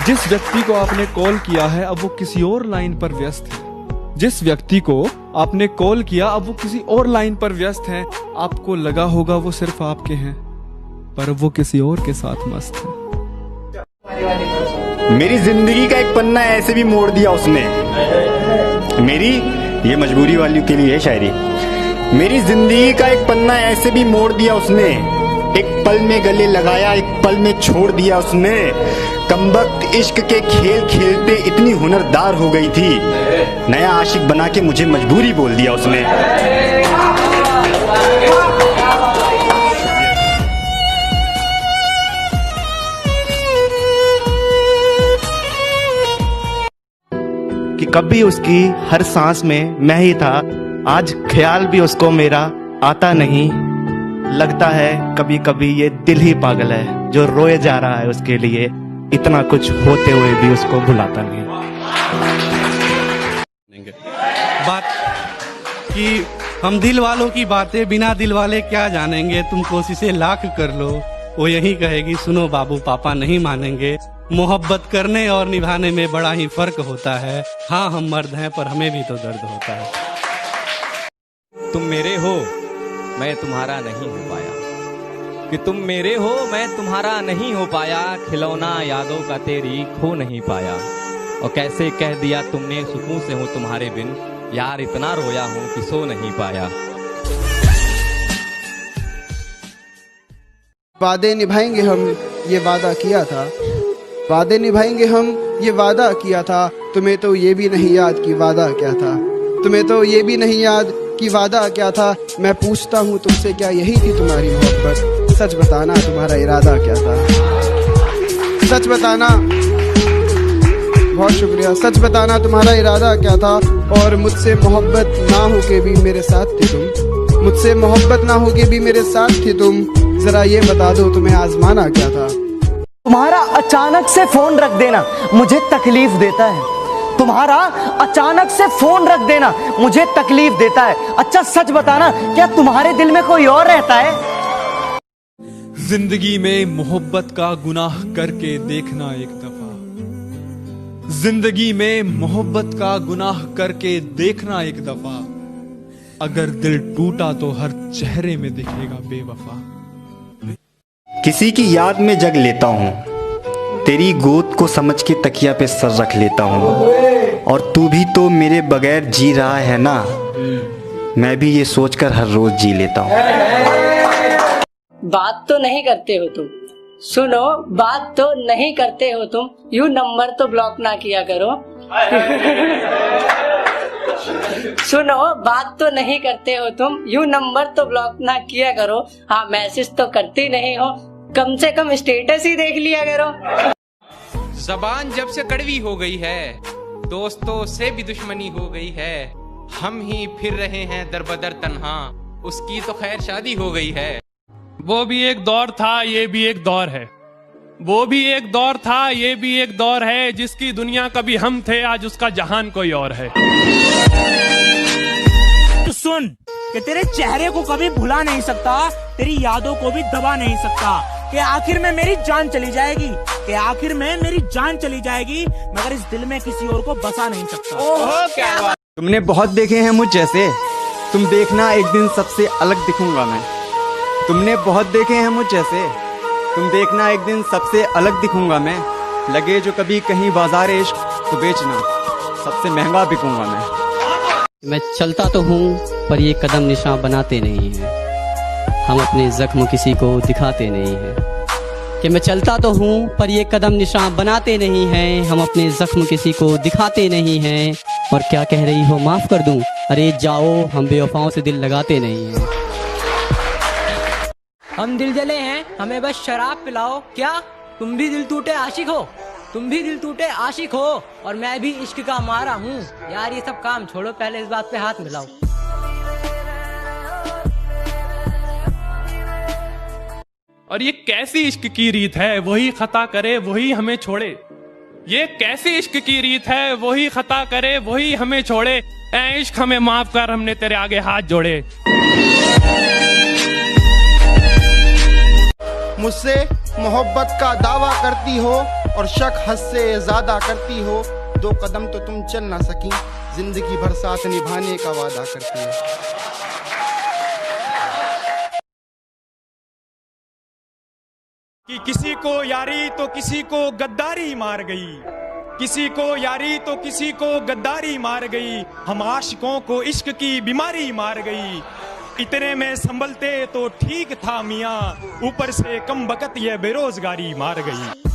जिस व्यक्ति को आपने कॉल किया है अब वो किसी और लाइन पर व्यस्त है। जिस व्यक्ति को आपने कॉल किया अब वो किसी और लाइन पर व्यस्त है। आपको लगा होगा वो सिर्फ आपके हैं, पर वो किसी और के साथ मस्त है। मेरी जिंदगी का एक पन्ना ऐसे भी मोड़ दिया उसने। मेरी ये मजबूरी वाली के लिए है शायरी। मेरी जिंदगी का एक पन्ना ऐसे भी मोड़ दिया उसने। एक पल में गले लगाया, एक पल में छोड़ दिया उसने। कमबख्त इश्क के खेल खेलते इतनी हुनरदार हो गई थी, नया आशिक बना के मुझे मजबूरी बोल दिया उसने। कि कभी उसकी हर सांस में मैं ही था, आज ख्याल भी उसको मेरा आता नहीं। लगता है कभी कभी ये दिल ही पागल है जो रोए जा रहा है उसके लिए, इतना कुछ होते हुए भी उसको भुलाता नहीं। बात कि हम दिल वालों की बातें बिना दिल वाले क्या जानेंगे, तुम कोशिशें लाख कर लो वो यही कहेगी सुनो बाबू पापा नहीं मानेंगे। मोहब्बत करने और निभाने में बड़ा ही फर्क होता है। हाँ हम मर्द हैं पर हमें भी तो दर्द होता है। तुम मेरे हो मैं तुम्हारा नहीं हो पाया, कि तुम मेरे हो मैं तुम्हारा नहीं हो पाया। खिलौना यादों का तेरी खो नहीं पाया, और कैसे कह दिया तुमने सुकून से हूँ तुम्हारे बिन। यार इतना रोया हूँ कि सो नहीं पाया। वादे निभाएंगे हम ये वादा किया था, वादे निभाएंगे हम ये वादा किया था। तुम्हें तो ये भी नहीं याद कि वादा क्या था, तुम्हें तो ये भी नहीं याद कि वादा क्या था। मैं पूछता हूँ तुमसे क्या यही थी तुम्हारी मोहब्बत, सच बताना तुम्हारा इरादा क्या था। सच बताना, बहुत शुक्रिया। सच बताना तुम्हारा इरादा क्या था, और मुझसे मोहब्बत ना हो के भी मेरे साथ थे तुम। मुझसे मोहब्बत ना हो के भी मेरे साथ थे तुम। जरा ये बता दो तुम्हें आजमाना क्या था। तुम्हारा अचानक से फोन रख देना मुझे तकलीफ देता है। तुम्हारा अचानक से फोन रख देना मुझे तकलीफ देता है। अच्छा सच बताना क्या तुम्हारे दिल में कोई और रहता है? जिंदगी में मोहब्बत का गुनाह करके देखना एक दफा, जिंदगी में मोहब्बत का गुनाह करके देखना एक दफा। अगर दिल टूटा तो हर चेहरे में दिखेगा बेवफा। किसी की याद में जग लेता हूँ, तेरी गोद को समझ के तकिया पे सर रख लेता हूँ। और तू भी तो मेरे बगैर जी रहा है ना, मैं भी ये सोचकर हर रोज जी लेता हूँ। बात तो नहीं करते हो तुम, सुनो बात तो नहीं करते हो तुम, यूं नंबर तो ब्लॉक ना किया करो। सुनो बात तो नहीं करते हो तुम, यूं नंबर तो ब्लॉक ना किया करो। हाँ मैसेज तो करती नहीं हो, कम से कम स्टेटस ही देख लिया करो। जबान जब से कड़वी हो गई है, दोस्तों से भी दुश्मनी हो गई है। हम ही फिर रहे हैं दर बदर तन्हा, उसकी तो खैर शादी हो गई है। वो भी एक दौर था ये भी एक दौर है, वो भी एक दौर था ये भी एक दौर है। जिसकी दुनिया कभी हम थे आज उसका जहान कोई और है। तो सुन कि तेरे चेहरे को कभी भुला नहीं सकता, तेरी यादों को भी दबा नहीं सकता। कि आखिर में मेरी जान चली जाएगी, कि आखिर में मेरी जान चली जाएगी, मगर इस दिल में किसी और को बसा नहीं सकता। ओह क्या बात। तुमने बहुत देखे हैं मुझ जैसे, तुम देखना एक दिन सबसे अलग दिखूंगा मैं। तुमने बहुत देखे हैं मुझ जैसे, तुम देखना एक दिन सबसे अलग दिखूंगा मैं। लगे जो कभी कहीं बाजार इश्क तो बेचना, सबसे महंगा बिकूंगा मैं चलता तो हूँ पर ये कदम निशान बनाते नहीं हैं, हम अपने जख्म किसी को दिखाते नहीं हैं। कि मैं चलता तो हूँ पर ये कदम निशान बनाते नहीं हैं, हम अपने जख्म किसी को दिखाते नहीं हैं। और क्या कह रही हो माफ कर दूं, अरे जाओ हम बेवफाओं से दिल लगाते नहीं हैं। हम दिल जले हैं हमें बस शराब पिलाओ, क्या तुम भी दिल टूटे आशिक हो? तुम भी दिल टूटे आशिक हो और मैं भी इश्क का मारा हूँ। यार ये सब काम छोड़ो, पहले इस बात पे हाथ मिलाओ। और ये कैसी इश्क की रीत है, वही खता करे वही हमें छोड़े। ये कैसी इश्क की रीत है, वही खता करे वही हमें छोड़े। ऐ इश्क हमें माफ कर, हमने तेरे आगे हाथ जोड़े। मुझसे मोहब्बत का दावा करती हो, और शक हद से ज्यादा करती हो। 2 कदम तो तुम चल ना सकी, जिंदगी भर साथ निभाने का वादा करती हो। कि किसी को यारी तो किसी को गद्दारी मार गई, किसी को यारी तो किसी को गद्दारी मार गई, हम आशिकों को इश्क की बीमारी मार गई। इतने में संभलते तो ठीक था मियाँ, ऊपर से कम बकत ये बेरोजगारी मार गई।